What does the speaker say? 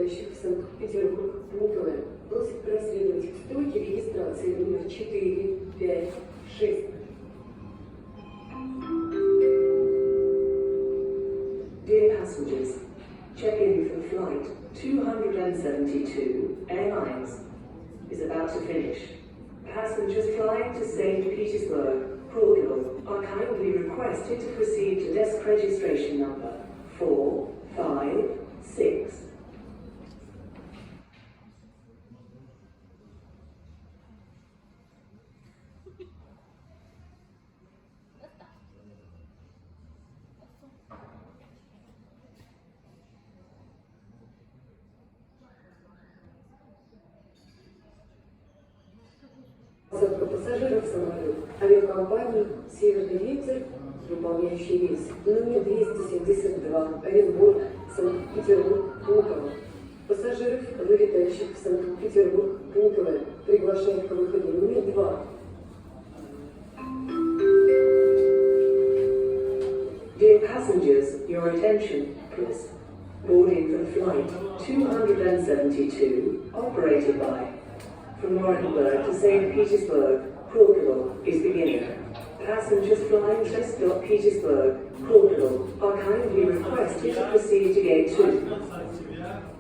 вылетающих в Санкт-Петербург Пулково просит проследовать к стойке регистрации номер 4, 5, 6. Dear passengers, check-in for flight 272 Airlines is about to finish. Passengers flying to St. Petersburg, Portugal, are kindly requested to proceed to desk registration number 456. Посадка пассажиров в самолет авиакомпании «Северный ветер», выполняющий рейс номер 272 Оренбург, Санкт-Петербург, Пулково. Пассажиров, вылетающих в Санкт-Петербург, Пулково, приглашают к выходу номер 2. Dear passengers, your attention, please. Boarding for flight 272, operated by from Orenburg to St. Petersburg, Portugal, is beginning. Passengers flying to St. Petersburg, Portugal, are kindly requested to proceed to gate 2.